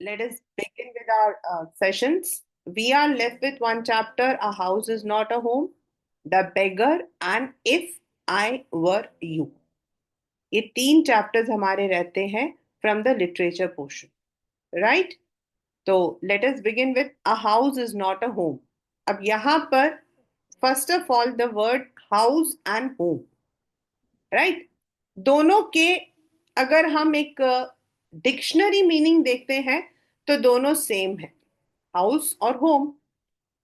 Let us begin with our sessions. We are left with one chapter: A House is Not a Home, The Beggar, and If I Were You. ये तीन chapters हमारे रहते हैं from the literature portion, right? तो let us begin with a house is not a home. अब यहाँ पर first of all the word house and home, right, दोनों के अगर हम एक डिक्शनरी मीनिंग देखते हैं तो दोनों सेम है, हाउस और home.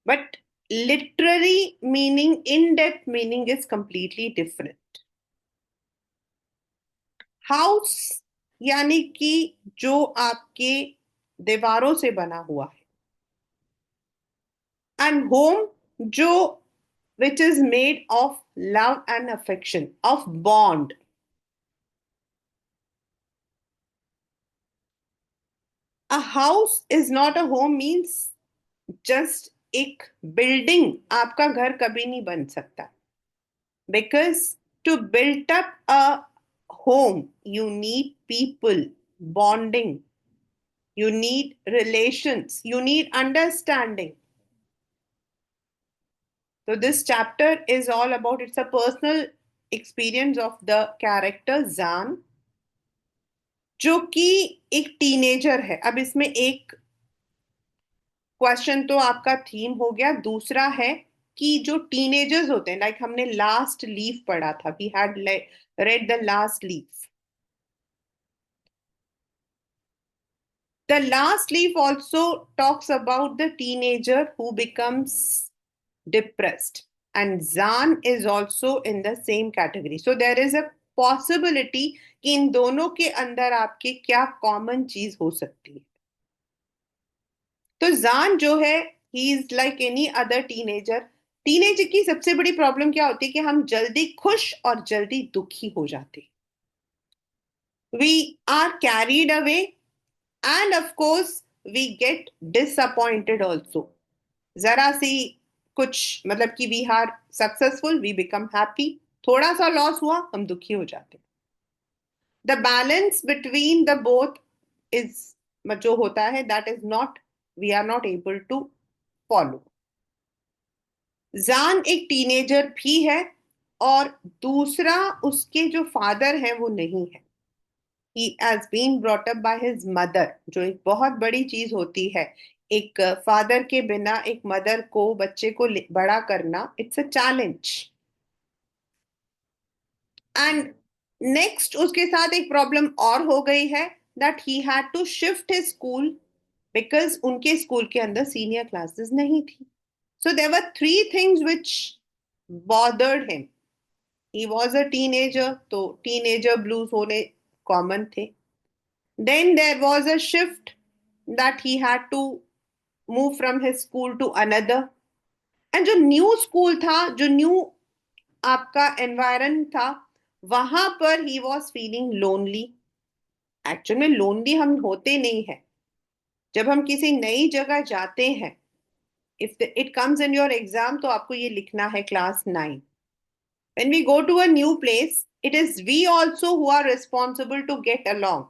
But literary meaning, in depth meaning is completely different. House यानी कि जो आपके दीवारों से बना हुआ है, एंड होम जो which is made of love and affection, of bond. A house is not a home means just एक बिल्डिंग आपका घर कभी नहीं बन सकता. Because to build up a home, you need people, bonding, you need relations, you need understanding. So, this chapter is all about, it's a personal experience of the character Zan, जो कि एक teenager है. अब इसमें एक question तो आपका theme हो गया, दूसरा है कि जो टीनेजर्स होते हैं, लाइक हमने लास्ट लीफ पढ़ा था, we had read the last leaf. The last leaf also talks about the teenager who becomes depressed, and Zan is also in the same category. So there is a possibility कि इन दोनों के अंदर आपके क्या common चीज हो सकती है. तो जान जो है, he is like any other teenager. Teenager की सबसे बड़ी प्रॉब्लम क्या होती है कि हम जल्दी खुश और जल्दी दुखी हो जाते. We are carried away, and of course we get disappointed also. जरा सी कुछ मतलब कि we are successful, we become happy. थोड़ा सा लॉस हुआ, हम दुखी हो जाते. The balance between the both is जो होता है, that is not, we are not able to follow. John एक टीनेजर भी है, और दूसरा उसके जो फादर है वो नहीं है. He has been brought up by his mother, जो एक बहुत बड़ी चीज होती है. एक फादर के बिना एक मदर को, बच्चे को बड़ा करना, it's a challenge. And next उसके साथ एक प्रॉब्लम और हो गई है, that he had to shift his school, because उनके स्कूल के अंदर सीनियर क्लासेस नहीं थी. So there were three things which bothered him. He was a teenager, तो टीनेजर ब्लूज होने कॉमन थे. Then there was a shift, that he had to move from his school to another. And जो new school था, जो new आपका environ था, वहां पर he was feeling lonely. Actual में लोनली हम होते नहीं है. जब हम किसी नई जगह जाते हैं, if it comes in your exam, तो आपको ये लिखना है class 9. When we go to a new place, it is we also who are responsible to get along.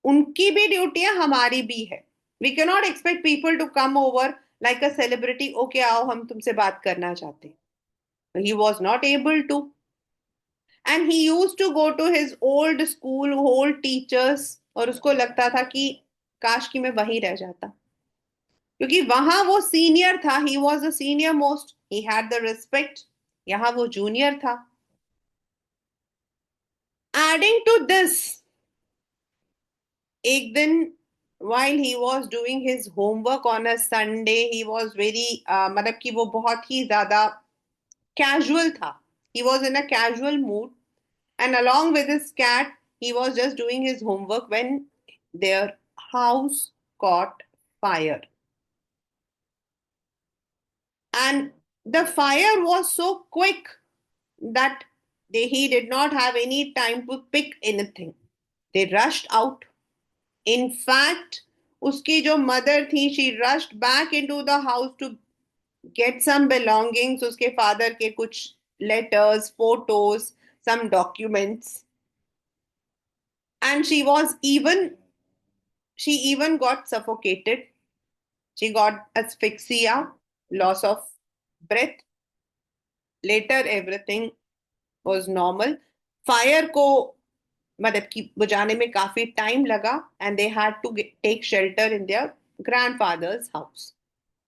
उनकी भी ड्यूटी है, हमारी भी है. We can not expect people to come over like a celebrity, okay आओ हम तुमसे बात करना चाहते हैं. He was not able to. And he use to go to his old school, old teachers, और उसको लगता था कि काश कि मैं वहीं रह जाता, क्योंकि वहां वो सीनियर था. He was the senior most, he had the respect. यहाँ वो जूनियर था. एडिंग टू दिस, एक दिन while he was doing his homework on a Sunday, he was very मतलब कि वो बहुत ही ज्यादा कैजुअल था. He was in a casual mood, and along with his cat, he was just doing his homework when their house caught fire. And the fire was so quick that he did not have any time to pick anything. They rushed out. In fact, उसकी जो mother थी, she rushed back into the house to get some belongings, उसके father के कुछ letters, photos, some documents. And she was even She even got suffocated. She got asphyxia, loss of breath. Later, everything was normal. Fire को मतलब कि बुझाने में काफी time लगा, and they had to take shelter in their grandfather's house.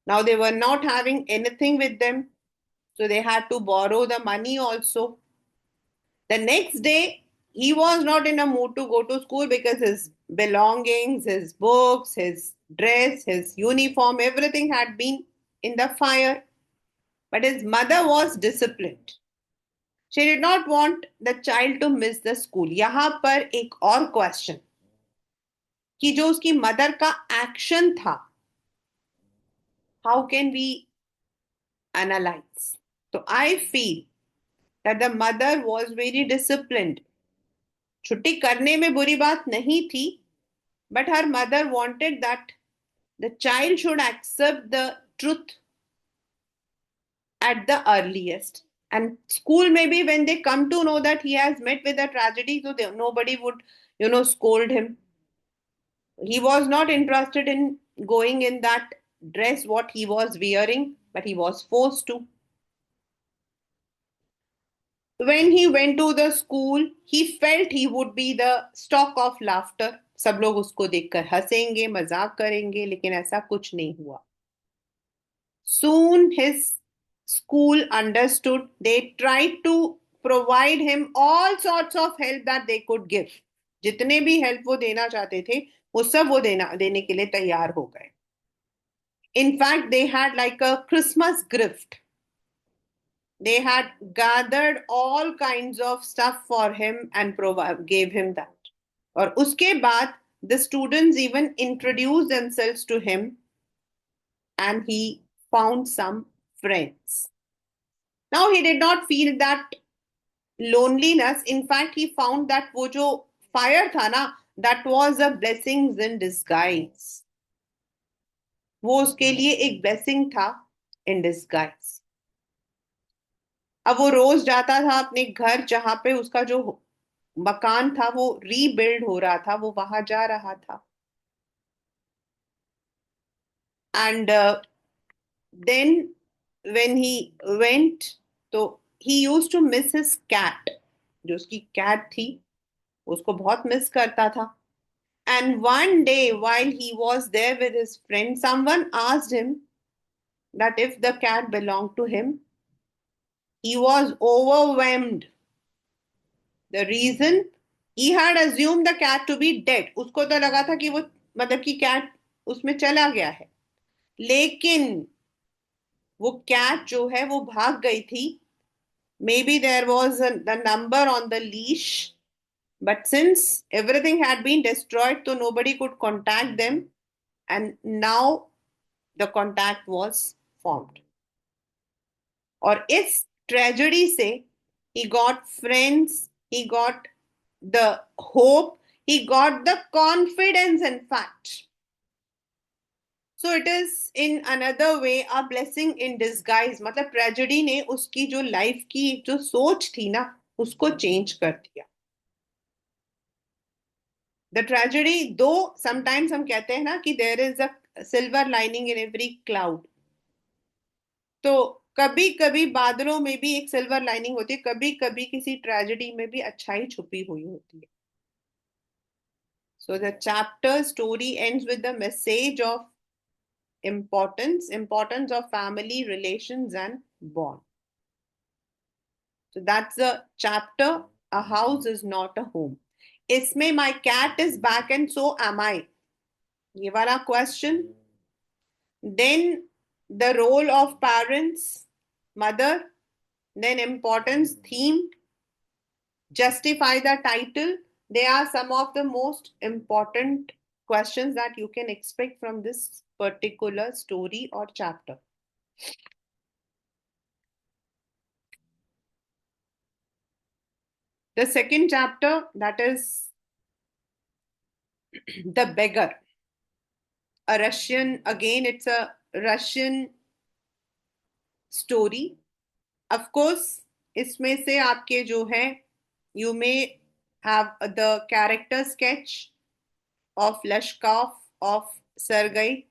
Now they were not having anything with them, so they had to borrow the money also. The next day, he was not in a mood to go to school because his belongings, his books, his dress, his uniform, everything had been in the fire. But his mother was disciplined. She did not want the child to miss the school. यहाँ पर एक और question कि जो उसकी mother का action था, how can we analyse? तो I feel that the mother was very disciplined. छुट्टी करने में बुरी बात नहीं थी, but her mother wanted that the child should accept the truth at the earliest. And school, maybe when they come to know that he has met with a tragedy, so nobody would, scold him. He was not interested in going in that dress what he was wearing, but he was forced to. When he went to the school, he felt he would be the stock of laughter. सब लोग उसको देखकर हंसेंगे, मजाक करेंगे, लेकिन ऐसा कुछ नहीं हुआ. Soon his school understood. They tried to provide him all sorts of help that they could give. जितने भी हेल्प वो देना चाहते थे, वो सब वो देने के लिए तैयार हो गए. In fact, they had like a Christmas gift. They had gathered all kinds of stuff for him and gave him that. और उसके बाद the students even introduced themselves to him, and he found some friends. Now he did not feel that loneliness. In fact, he found that वो जो fire था ना, that was a blessings in disguise. वो उसके लिए एक blessing था in disguise. अब वो रोज जाता था अपने घर, जहां पे उसका जो मकान था वो रीबिल्ड हो रहा था, वो वहां जा रहा था. And then when he went, तो he used to miss his cat. जो उसकी कैट थी, उसको बहुत मिस करता था. And one day, while he was there with his friend, someone asked him that if the cat belonged to him. He was overwhelmed. The reason, he had assumed the cat to be dead. उसको तो लगा था कि वो मतलब कि cat उसमें चला गया है. लेकिन वो कैट जो है वो भाग गई थी. Maybe there was the number on the leash, but since everything had been destroyed, so nobody could contact them, and now the contact was formed. और इस ट्रेजेडी से he got friends, he got the hope, he got the confidence, in fact. So it is in another way a blessing in disguise. मतलब tragedy ने उसकी जो life की जो सोच थी ना, उसको चेंज कर दिया. द ट्रेजेडी दो, समटाइम्स हम कहते हैं ना कि there is a silver lining in every cloud. तो कभी कभी बादलों में भी एक सिल्वर लाइनिंग होती है, कभी कभी किसी ट्रेजेडी में भी अच्छाई छुपी हुई होती है. So the chapter story ends with the message of importance of family relations and bond. So that's the chapter, a house is not a home. इसमें my cat is back and so am I, ये वाला question. Then the role of parents, mother, then importance theme, justify the title. They are some of the most important questions that you can expect from this particular story or chapter. The second chapter, that is The Beggar. A Russian, again, it's a Russian story. Of course, इसमें से आपके जो है, you may have the character sketch of Lashkov, of Sergei?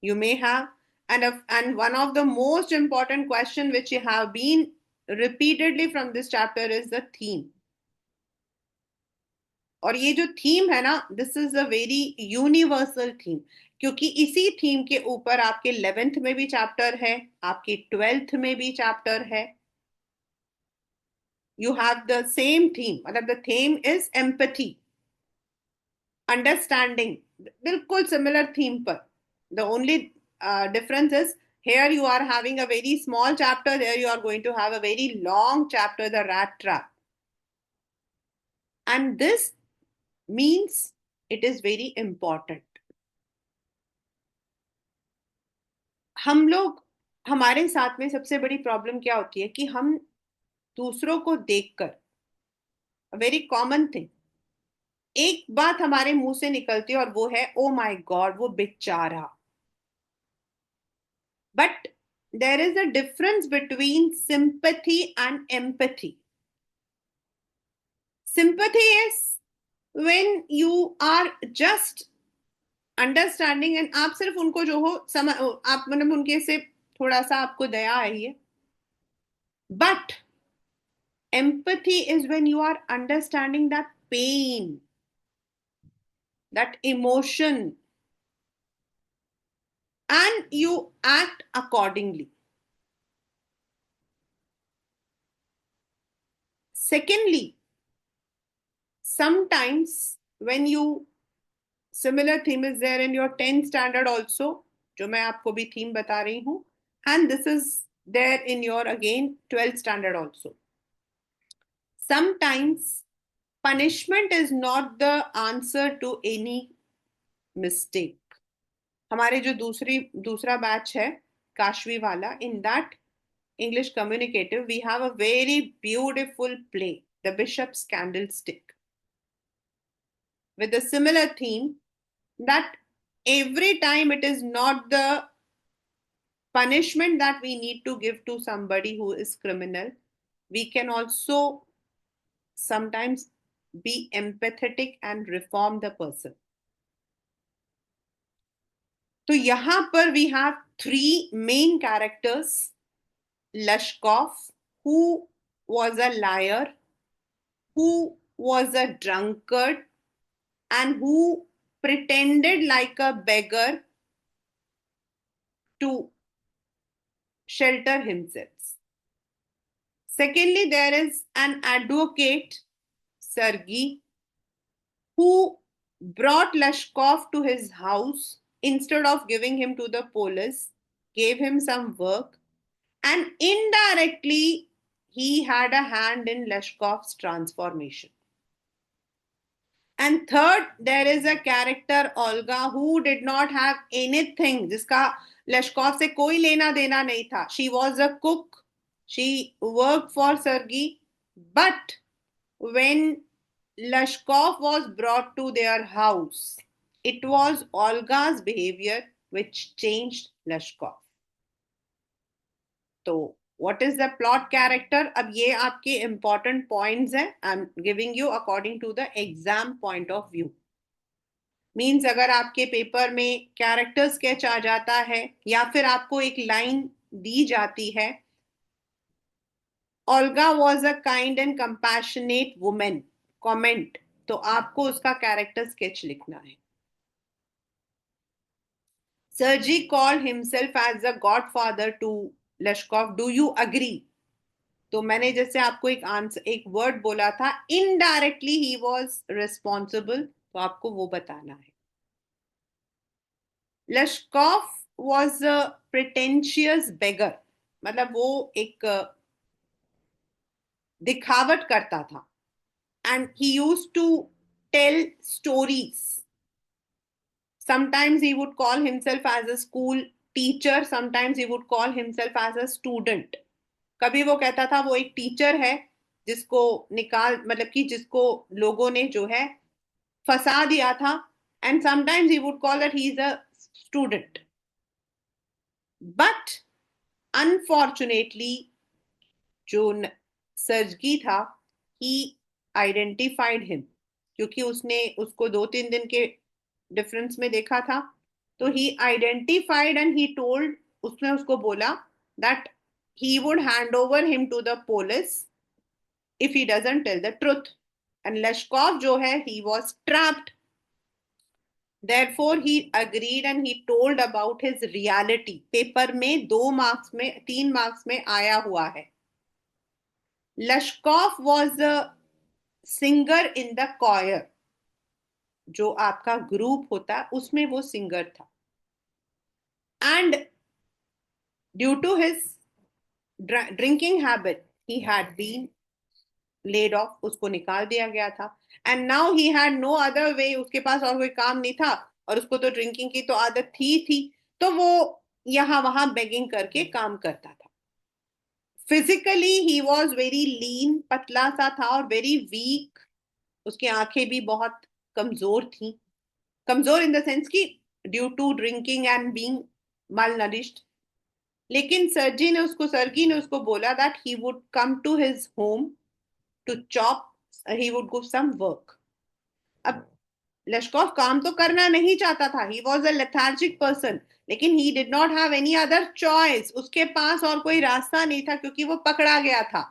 You may have. And one of the most important question which you have been repeatedly from this chapter is the theme. और ये जो theme है ना, this is a very universal theme, क्योंकि इसी theme के ऊपर आपके 11th में भी चैप्टर है, आपके 12th में भी चैप्टर है. You have the same theme, मतलब the theme is empathy, understanding, बिल्कुल सिमिलर थीम पर. The only difference is here you are having a very small chapter, there you are going to have a very long chapter, the rat trap. And this means it is very important. हम लोग, हमारे साथ में सबसे बड़ी problem क्या होती है कि हम दूसरों को देखकर, वेरी कॉमन थिंग, एक बात हमारे मुंह से निकलती है और वो है ओ माय गॉड वो बेचारा. But there is a difference between sympathy and empathy. Sympathy is when you are just understanding and आप सिर्फ उनको जो हो समझ, आप मतलब उनके से थोड़ा सा आपको दया आई है. But empathy is when you are understanding that pain, that emotion, and you act accordingly. Secondly, sometimes when you, similar theme is there in your 10th standard also, जो मैं आपको भी theme बता रही हूँ, and this is there in your again 12th standard also. Sometimes punishment is not the answer to any mistake. हमारे जो दूसरा बैच है काशवी वाला, in that English communicative, we have a very beautiful play, The Bishop's Candlestick, with a similar theme that every time it is not the punishment that we need to give to somebody who is criminal, we can also sometimes be empathetic and reform the person. तो यहां पर we have three main characters. Lashkov, who was a liar, who was a drunkard, and who pretended like a beggar to shelter himself. Secondly, there is an advocate, Sergei, who brought Lashkov to his house instead of giving him to the police, gave him some work, and indirectly he had a hand in Lashkov's transformation. And third, there is a character Olga who did not have anything, जिसका लश्कॉफ से कोई लेना देना नहीं था. She was a cook. She worked for Sergei. But when Lashkov was brought to their house, it was Olga's behavior which changed Lashkov. तो what is the plot character? अब ये आपके important points हैं. I'm giving you according to the exam point of view. Means अगर आपके paper में character sketch आ जाता है या फिर आपको एक लाइन दी जाती है, Olga was a kind and compassionate women, comment, तो आपको उसका कैरेक्टर स्केच लिखना है. Sergei called himself as a godfather to Lushkoff. Do you agree? तो मैंने जैसे आपको एक आंसर, एक वर्ड बोला था, इनडायरेक्टली ही वॉज रिस्पॉन्सिबल, तो आपको वो बताना है. लश्कॉफ वॉज अ प्रिटेंशियस बेगर, मतलब वो एक दिखावट करता था. And he use to tell stories. Sometimes he would call himself as a school teacher, sometimes he would call himself as a student. कभी वो कहता था वो एक टीचर है जिसको निकाल, मतलब कि जिसको लोगों ने जो है फंसा दिया था, and sometimes he would call that he is a student. But unfortunately जो सर्जगी था, ही आइडेंटिफाइड हिम, क्योंकि उसने उसको 2-3 दिन के डिफरेंस में देखा था. तो ही आइडेंटिफाइड एंड ही टोल्ड, उसने उसको बोला that he would hand over him to the police if he doesn't tell the truth. And Leshkov जो है, he was trapped. Therefore he agreed and he told about his reality. Paper में 2 marks में 3 marks में आया हुआ है. Leshkov was a singer in the choir. जो आपका ग्रुप होता है उसमें वो सिंगर था. And due to his drinking habit he had been laid off, उसको निकाल दिया गया था. And now he had no other way, उसके पास और कोई काम नहीं था, और उसको तो ड्रिंकिंग की तो आदत थी. तो वो यहाँ वहां बेगिंग करके काम करता था. Physically he was very lean, पतला सा था और वेरी वीक. उसकी आंखें भी बहुत कमजोर थी. कमजोर इन द सेंस कि due to drinking and being malnourished. लेकिन सरगी ने उसको बोला that he would come to his home to chop, he would go some work. अब लश्कोव काम तो करना नहीं चाहता था. He was a lethargic person. लेकिन he did not have any other choice. उसके पास और कोई रास्ता नहीं था क्योंकि वो पकड़ा गया था.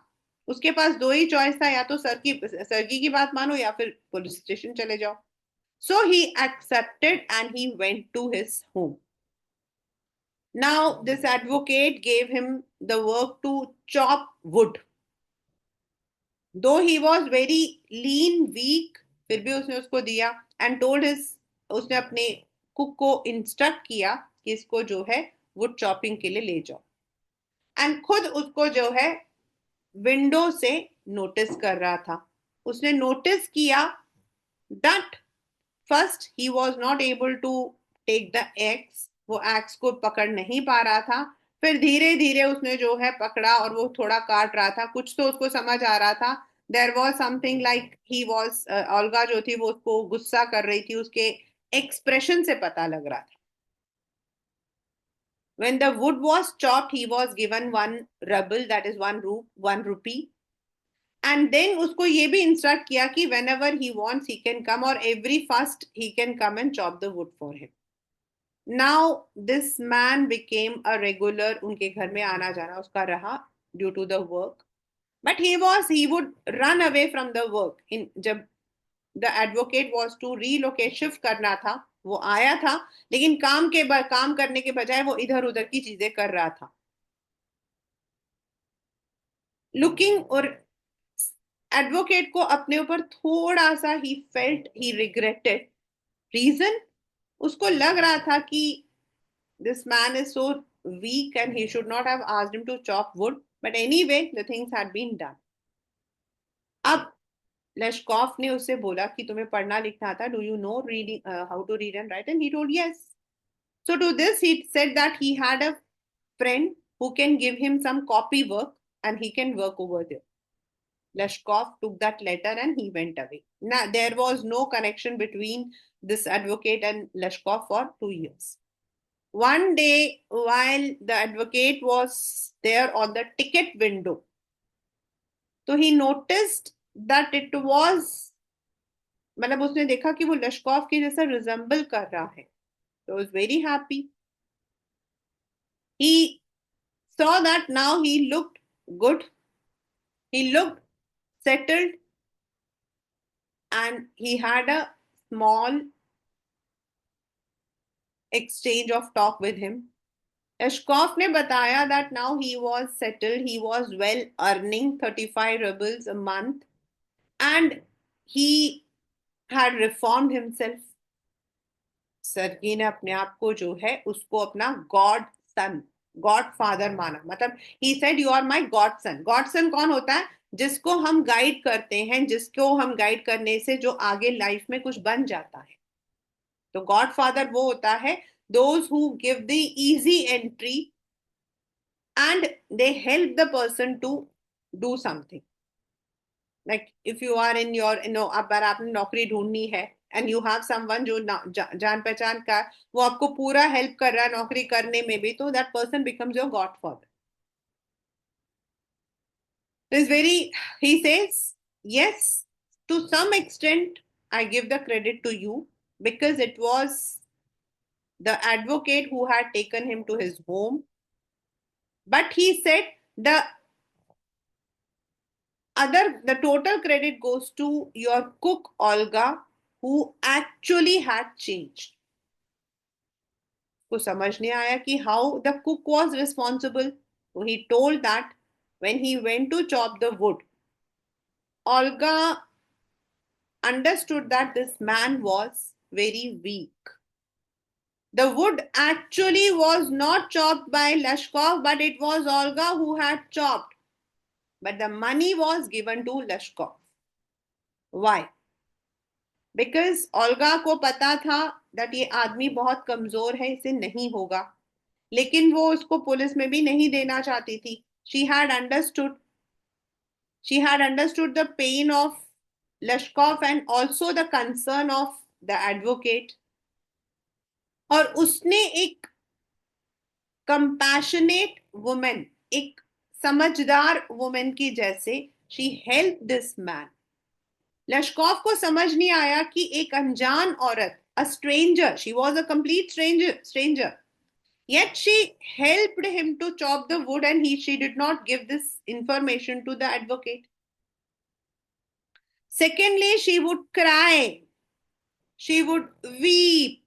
उसके पास दो ही चॉइस था, या तो सरगी की बात मानो या फिर पुलिस स्टेशन चले जाओ. So he accepted and he went to his home. Now, this advocate gave him the work to chop wood. Though he was very lean, weak, फिर भी उसने उसको दिया. And told his, उसने अपने कुक को इंस्ट्रक्ट किया कि इसको जो है वुड चॉपिंग के लिए ले जाओ. एंड खुद उसको जो है विंडो से नोटिस कर रहा था. उसने नोटिस किया that first he was not able to take the axe, वो एक्स को पकड़ नहीं पा रहा था. फिर धीरे धीरे उसने जो है पकड़ा और वो थोड़ा काट रहा था. कुछ तो उसको समझ आ रहा था. There was something like he was, Olga जो थी वो उसको गुस्सा कर रही थी, उसके एक्सप्रेशन से पता लग रहा था. When the wood was chopped, he was given 1 ruble, that is 1 rupee. And then उसको ये भी इंस्ट्रक्ट किया कि whenever he wants he can come, or every first he can come and chop the wood for him. Now this man became a regular, उनके घर में आना जाना उसका रहा due to the work. But he would run away from the work. जब the advocate was to relocate, shift करना था, वो आया था. लेकिन काम करने के बजाय वो इधर उधर की चीजें कर रहा था. लुकिंग, और एडवोकेट को अपने ऊपर थोड़ा सा he felt, he regretted. Reason, उसको लग रहा था कि this man is so weak and he should not have asked him to chop wood, but anyway the things had been done. अब लेशकॉफ ने उससे बोला कि तुम्हें पढ़ना लिखना आता, do you know reading, how to read and write? And he told yes. So to this he said that he had a friend who can give him some copy work and he can work over there. Leshkov took that letter and he went away. Now there was no connection between this advocate and Leshkov for 2 years. One day, while the advocate was there on the ticket window, so he noticed that it was, मतलब उसने देखा कि वो लश्कोव के जैसा resemble कर रहा है. So he was very happy. He saw that now he looked good, he looked settled, and he had a small exchange of talk with him. Eshkov ने बताया that now he was settled, he was well earning 35 rubles a month, and he had reformed himself. सर्गी ने अपने आप को जो है उसको अपना गॉड सन, गॉड फादर माना. मतलब he said you are my godson. Godson कौन होता है? जिसको हम गाइड करते हैं, जिसको हम गाइड करने से जो आगे लाइफ में कुछ बन जाता है. तो गॉड फादर वो होता है those who give the easy entry and they help the person to do something. Like if you are in your, अगर आपने नौकरी ढूंढनी है and you have someone जो जान पहचान का, वो आपको पूरा हेल्प कर रहा है नौकरी करने में भी, तो that person becomes your godfather. Is very, he says, yes, to some extent I give the credit to you, because it was the advocate who had taken him to his home. But he said the total credit goes to your cook Olga, who actually had changed. को समझ नहीं आया कि how the cook was responsible. So he told that when he went to chop the wood, Olga understood that this man was very weak. The wood actually was not chopped by Lashkov, but it was Olga who had chopped. But the money was given to Lashkov. Why? Because Olga को पता था that ये आदमी बहुत कमजोर है, इसे नहीं होगा. लेकिन वो उसको पुलिस में भी नहीं देना चाहती थी. She had understood. She had understood the pain of Lashkov and also the concern of the advocate. और उसने एक compassionate woman, एक समझदार woman की जैसे she helped this man. लश्कॉफ को समझ नहीं आया कि एक अनजान औरत, a stranger, she was a complete stranger, yet she helped him to chop the wood and she did not give this information to the advocate. Secondly, she would cry, she would weep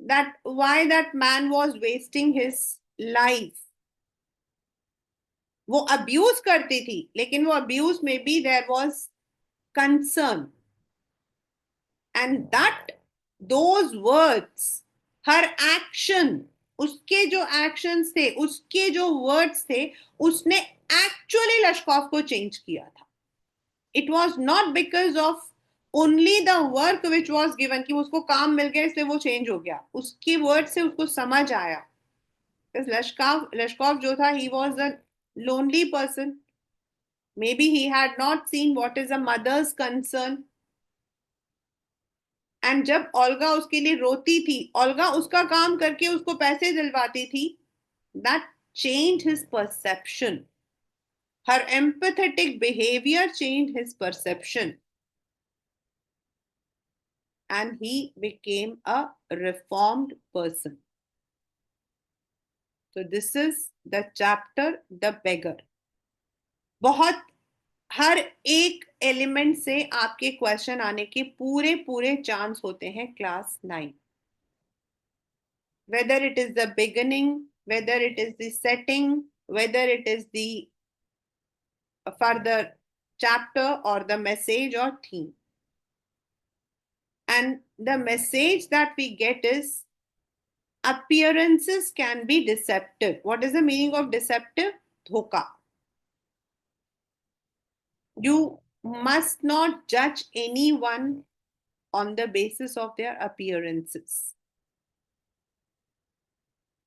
that why that man was wasting his life. वो abuse करती थी, लेकिन वो abuse में भी there was concern, and that those words, her action, उसके जो actions थे, उसके जो वर्ड्स थे, उसने एक्चुअली लश्कॉफ को चेंज किया था. It was not because of only the work which was given कि उसको काम मिल गया इसलिए वो चेंज हो गया. उसके वर्ड से उसको समझ आया. लश्कॉफ जो था, ही was a lonely person. Maybe he had not seen what is a mother's concern. And जब ओल्गा उसके लिए रोती थी, ओल्गा उसका काम करके उसको पैसे दिलवाती थी, that changed his perception. Her empathetic behavior changed his perception. And he became a reformed person. So this is the chapter, The Beggar. बहुत हर एक एलिमेंट से आपके क्वेश्चन आने के पूरे पूरे चांस होते हैं class 9. Whether it is the beginning, whether it is the setting, whether it is the further chapter or the message or theme. And the message that we get is appearances can be deceptive. What is the meaning of deceptive? Dhoka. You must not judge anyone on the basis of their appearances.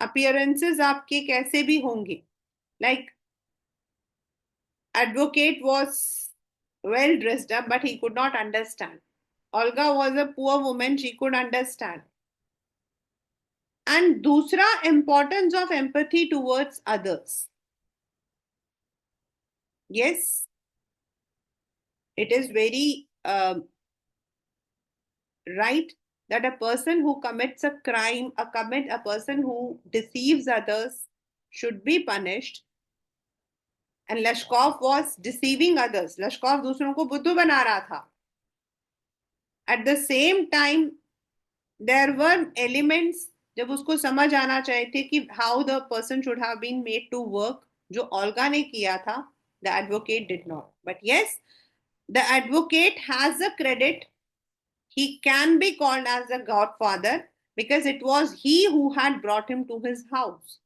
Appearances आपके कैसे भी होंगे. Like advocate was well dressed up, but he could not understand. Olga was a poor woman, she could understand. And दूसरा, importance of empathy towards others. Yes, it is very right that a person who commits a crime, a person who deceives others should be punished. And Lashkov was deceiving others. Lashkov दूसरों को बुद्धू बना रहा था. At the same time, there were elements जब उसको समझ आना चाहिए थे कि how the person should have been made to work, जो ओल्गा ने किया था, the advocate did not. But yes, the advocate has a credit. He can be called as a godfather because it was he who had brought him to his house.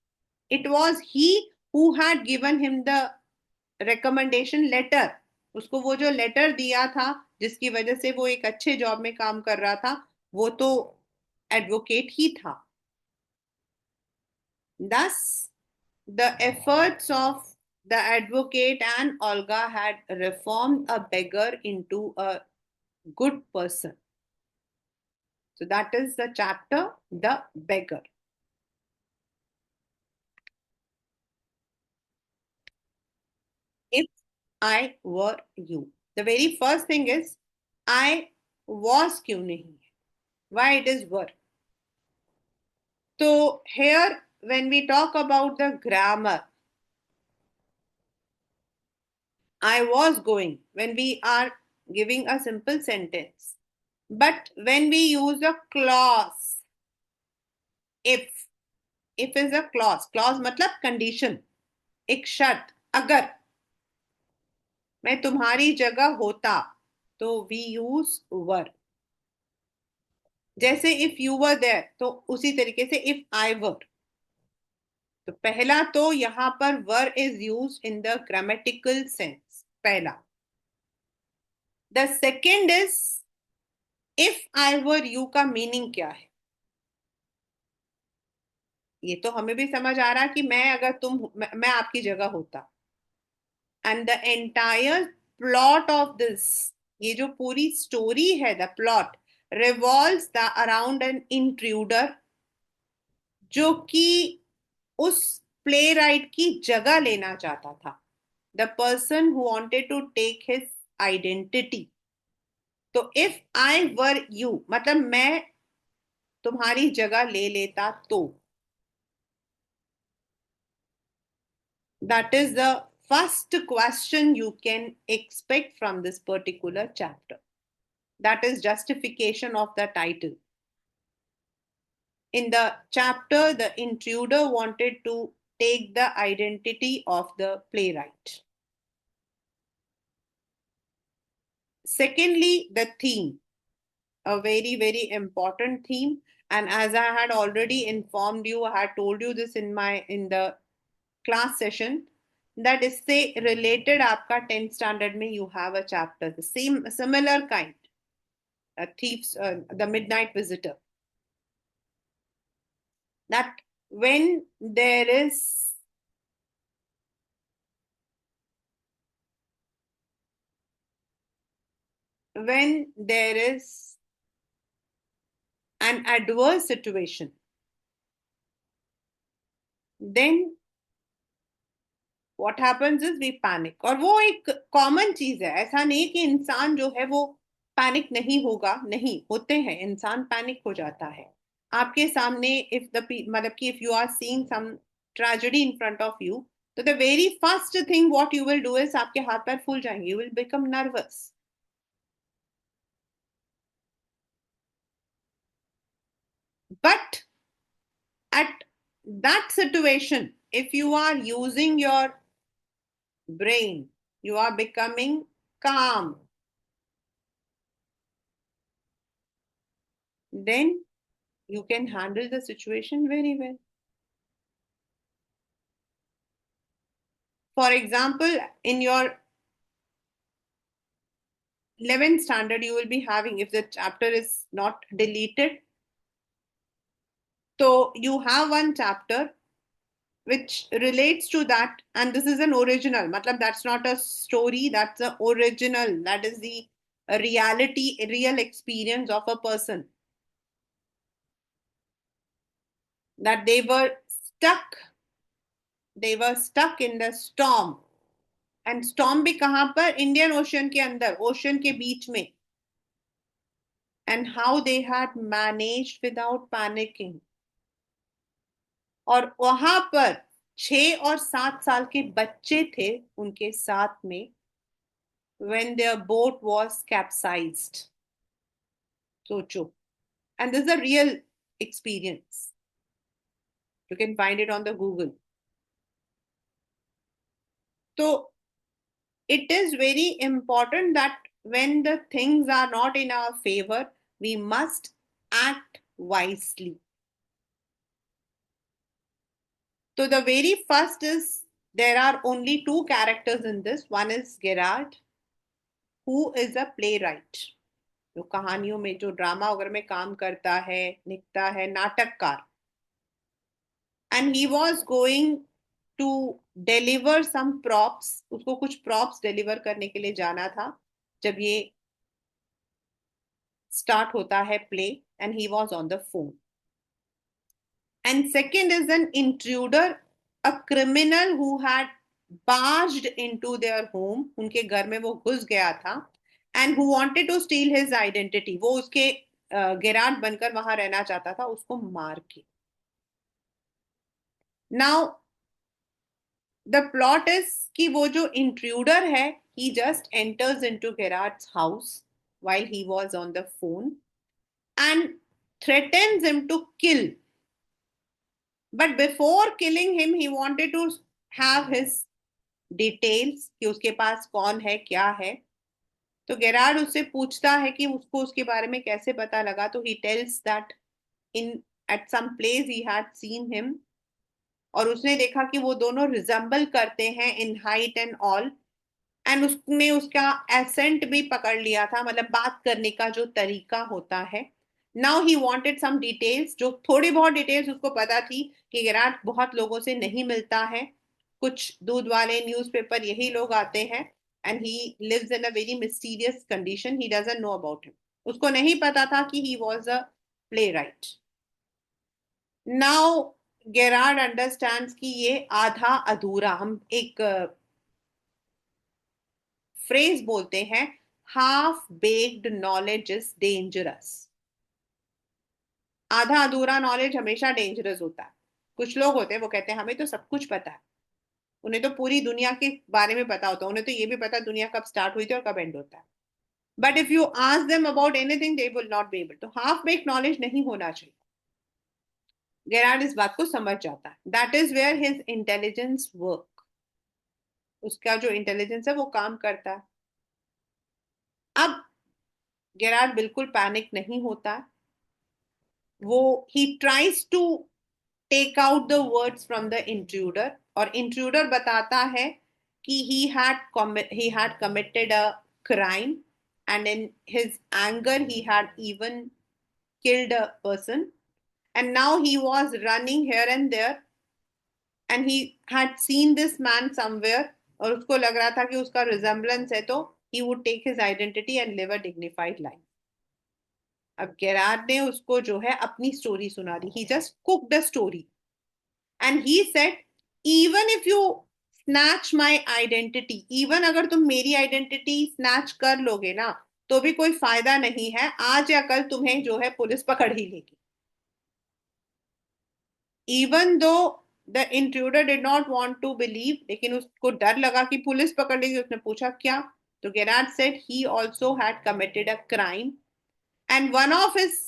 It was he who had given him the recommendation letter. उसको वो जो letter दिया था जिसकी वजह से वो एक अच्छे जॉब में काम कर रहा था, वो तो एडवोकेट ही था. Thus, the efforts of the advocate and Olga had reformed a beggar into a good person. So that is the chapter, The Beggar. If I were you, the very first thing is, I was क्यों नहीं है? Why it is were? So here, when we talk about the grammar, I was going, when we are giving a simple sentence. But when we use a clause, if is a clause मतलब condition, एक शर्त, अगर मैं तुम्हारी जगह होता, तो we use were. जैसे if you were there, तो उसी तरीके से if I were. तो पहला तो यहां पर were is used in the grammatical sense, पहला. The second is if I were you का मीनिंग क्या है? ये तो हमें भी समझ आ रहा कि मैं अगर मैं आपकी जगह होता. And the entire plot of this, ये जो पूरी स्टोरी है, the plot revolves the around an intruder, जो कि उस प्ले राइट की जगह लेना चाहता था. The person who wanted to take his identity. तो इफ आई वर यू मतलब मैं तुम्हारी जगह ले लेता तो. That is the first question you can expect from this particular chapter. That is justification of the title. In the chapter, the intruder wanted to take the identity of the playwright. Secondly, the theme, a very, very important theme. And as I had already informed you, I had told you this in the class session, that is say related आपका 10th standard में you have a chapter, the same similar kind, a thieves, the midnight visitor, that when there is an adverse situation, then what happens is we panic. और वो एक common चीज है, ऐसा नहीं कि इंसान जो है वो पैनिक नहीं होगा, नहीं होते हैं, इंसान पैनिक हो जाता है. आपके सामने इफ द मतलब कि if you are seeing some tragedy in front of you, तो the very first thing what you will do is आपके हाथ पैर फूल जाएंगे, you will become nervous. But at that situation, if you are using your brain, you are becoming calm, then you can handle the situation very well. For example, in your 11th standard, you will be having, if the chapter is not deleted, so you have one chapter which relates to that, and this is an original. Matlab, that's not a story, that's the original. That is the reality, real experience of a person. That they were stuck in the storm. And storm भी कहां पर? Indian ocean के अंदर, ocean के बीच में. And how they had managed without panicking. और वहां पर 6 और 7 साल के बच्चे थे उनके साथ में, when their boat was capsized. सोचो. And this is a real experience. You can find it on the Google. So it is very important that when the things are not in our favor, we must act wisely. So the very first is, there are only two characters in this. One is Gerard, who is a playwright. जो कहानियों में, जो drama वगैरह में काम करता है, लिखता है, नाटककार. And he was going to deliver some props. उसको कुछ props deliver करने के लिए जाना था जब ये start होता है play, and he was on the phone. And second is an intruder, a criminal who had barged into their home. उनके घर में वो घुस गया था. And who wanted to steal his identity, वो उसके गेरार्ड बनकर वहां रहना चाहता था, उसको मार के. नाउ द प्लॉट इज कि वो जो इंट्रूडर है, he just enters into Gerard's house while he was on the phone and threatens him to kill. But before killing him, he wanted to have his details कि उसके पास कौन है, क्या है. तो गेरार्ड उससे पूछता है कि उसको उसके बारे में कैसे पता लगा. तो he tells that in at some place he had seen him, और उसने देखा कि वो दोनों रिजेंबल करते हैं in height and all. And उसने उसका एसेंट भी पकड़ लिया था, मतलब बात करने का जो तरीका होता है. Now he wanted some details, जो थोड़ी बहुत डिटेल्स उसको पता थी कि गेरार्ड बहुत लोगों से नहीं मिलता है, कुछ दूध वाले न्यूज़पेपर यही लोग आते हैं, and he lives in a very mysterious condition, he doesn't know about him. उसको नहीं पता था कि he was a playwright. Now Gerard understands कि ये आधा अधूरा, हम एक फ्रेज बोलते हैं, half baked knowledge is dangerous. आधा अधूरा नॉलेज हमेशा डेंजरस होता है. कुछ लोग होते हैं वो कहते हैं हमें तो सब कुछ पता है, उन्हें तो पूरी दुनिया के बारे में पता होता है, उन्हें तो ये भी पता है दुनिया कब स्टार्ट हुई थी और कब एंड होता है. But if you ask them about anything they will not be able. तो हाफ बेक्ड नॉलेज नहीं होना चाहिए. गेरार्ड इस बात को समझ जाता है. That is where his intelligence work. उसका जो इंटेलिजेंस है वो काम करता है. अब गेरार्ड बिल्कुल पैनिक नहीं होता. वो he tries to take out the words from the intruder, और इंट्रूडर बताता है कि he had committed a crime, and in his anger he had even killed a person, and now he was running here and there, and he had seen this man somewhere, और उसको लग रहा था कि उसका रिजेम्बलेंस है, तो he would take his identity and live a dignified life. अब गेरार्ड ने उसको जो है अपनी स्टोरी सुना दी. He just cook the story and he said, even if you snatch my identity, even अगर तुम मेरी आइडेंटिटी स्नैच कर लोगे ना, तो भी कोई फायदा नहीं है, आज या कल तुम्हें जो है पुलिस पकड़ ही लेगी. Even though the intruder did not want to believe, लेकिन उसको डर लगा कि पुलिस पकड़ लेगी. उसने पूछा क्या, तो Gerard said he also had committed a crime, and one of his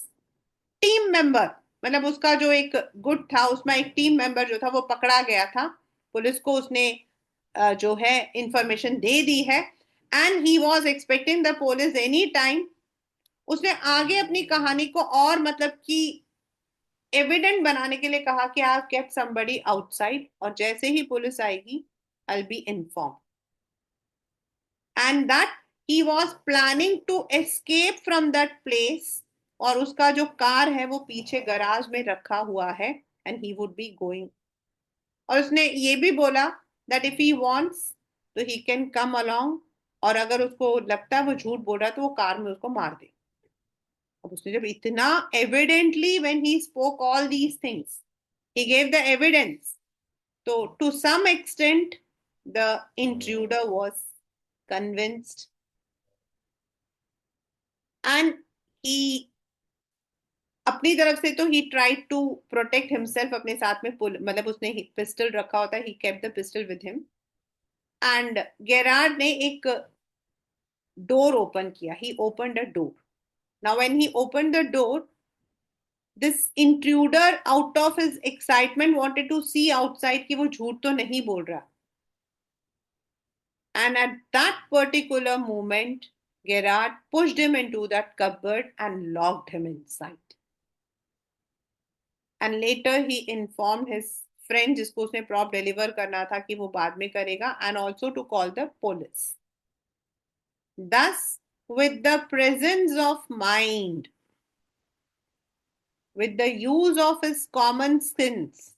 team member, मतलब उसका जो एक गुट था उसमें एक टीम मेंबर जो था वो पकड़ा गया था. पुलिस को उसने जो है इंफॉर्मेशन दे दी है, and he was expecting the police any time. उसने आगे अपनी कहानी को और मतलब कि एविडेंट बनाने के लिए कहा कि आई केप्ट समबडी आउटसाइड, और जैसे ही पुलिस आएगी I will be inform. And that he was planning to escape from that place, और उसका जो कार है वो पीछे गराज में रखा हुआ है, and he would be going. और उसने ये भी बोला दैट इफ ही वांट्स तो ही कैन कम अलोंग, और अगर उसको लगता है वो झूठ बोल रहा है तो वो कार में उसको मार दे. अब उसने जब इतना evidently when he spoke all these things, he gave the evidence, तो to some extent the intruder was convinced, and he अपनी तरफ से तो he tried to protect himself. अपने साथ में मतलब उसने पिस्टल रखा होता है, he kept the pistol with him. And Gerard ने एक डोर ओपन किया. He opened a door. Now when he opened the door, this intruder out of his excitement wanted to see outside कि वो झूठ तो नहीं बोल रहा. And at that particular moment Gerard pushed him into that cupboard and locked him inside. And later he informed his friend जिसको उसने prop deliver करना था कि वो बाद में करेगा, and also to call the police. Thus, with the presence of mind, with the use of his common sense,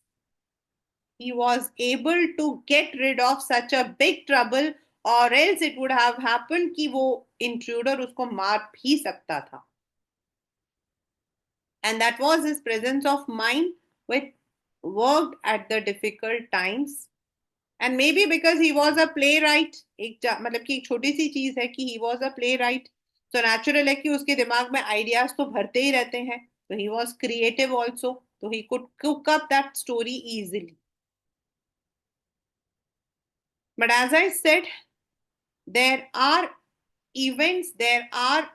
he was able to get rid of such a big trouble, or else it would have happened कि वो intruder उसको मार भी सकता था. And that was his presence of mind which worked at the difficult times. And maybe because he was a playwright, एक मतलब कि एक छोटी सी चीज है कि he was a playwright, तो नेचुरल है कि उसके दिमाग में आइडियाज तो भरते ही रहते हैं, तो ही वॉज क्रिएटिव ऑल्सो, तो he could cook up that story easily. But as I said, there are events, there are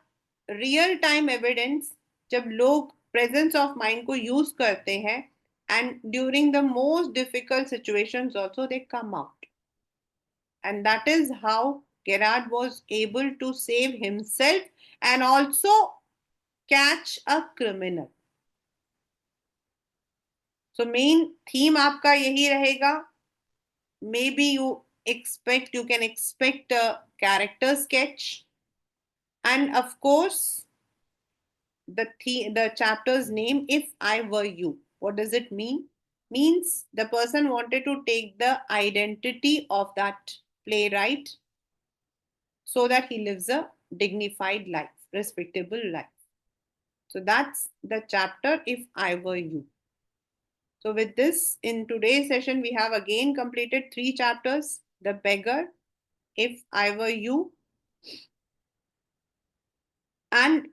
real time evidence जब लोग प्रेजेंस ऑफ माइंड को यूज करते हैं, and during the most difficult situations also they come out. And that is how Gerard was able to save himself and also catch a criminal. So main theme आपका यही रहेगा. Maybe you can expect a character sketch, and of course the chapter's name, If I Were You. What does it mean? Means the person wanted to take the identity of that playwright so that he lives a dignified life, respectable life. So that's the chapter, If I Were You. So, with this, in today's session, we have again completed three chapters: The Beggar, If I Were You, and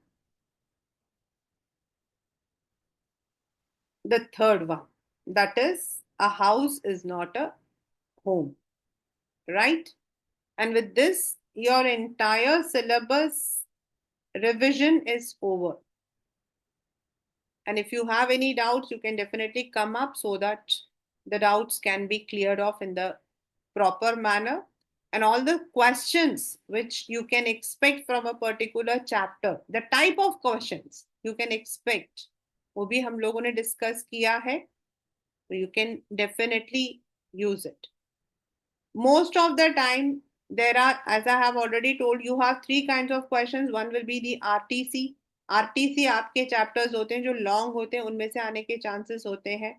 the third one, that is, A House is Not a Home, right? And with this, your entire syllabus revision is over. And if you have any doubts, you can definitely come up so that the doubts can be cleared off in the proper manner. And all the questions which you can expect from a particular chapter, the type of questions you can expect, वो भी हम लोगों ने discuss किया है. So you can definitely use it. Most of the time, there are, as I have already told, you have three kinds of questions. One will be the RTC. RTC आपके chapters होते हैं जो long होते हैं, उनमें से आने के chances होते हैं.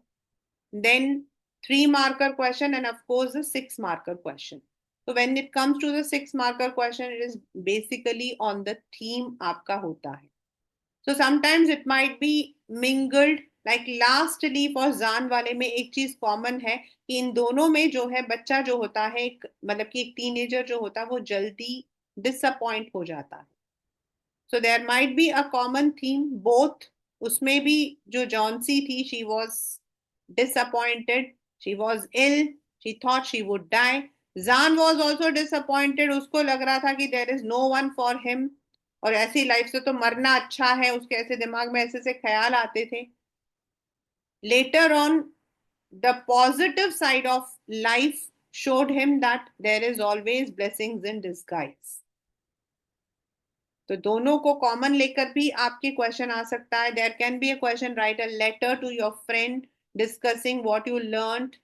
Then 3 marker question, and of course the 6 marker question. So when it comes to the 6 marker question, it is basically on the theme आपका होता है. So sometimes it might be mingled. Like lastly for जान वाले में एक चीज common है कि इन दोनों में जो है बच्चा जो होता है, मतलब कि एक टीनेजर जो होता है वो जल्दी डिसअपॉइंट हो जाता है. So there might be a common theme both. उसमें भी जो जॉन्सी थी, she was disappointed, she was ill, she thought she would die. Zan was also disappointed, उसको लग रहा था कि there is no one for him, और ऐसी लाइफ से तो मरना अच्छा है. उसके ऐसे दिमाग में ऐसे से ख्याल आते थे. Later on, the positive side of life showed him that there is always blessings in disguise. तो दोनों को कॉमन लेकर भी आपके क्वेश्चन आ सकता है. There can be a question, write a letter to your friend discussing what you learned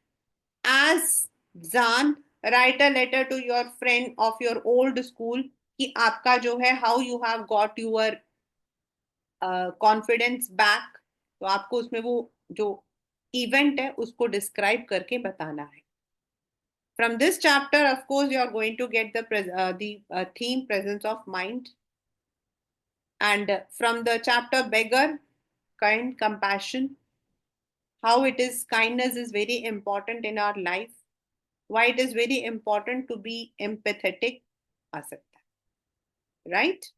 as John. Write a letter to your friend of your old school कि आपका जो है how you have got your confidence back. तो आपको उसमें वो जो event है उसको डिस्क्राइब करके बताना है. From this chapter, of course, you are going to get the theme presence of mind. And from the chapter beggar, kind, compassion, how it is kindness is very important in our life, why it is very important to be empathetic आ सकता है, right?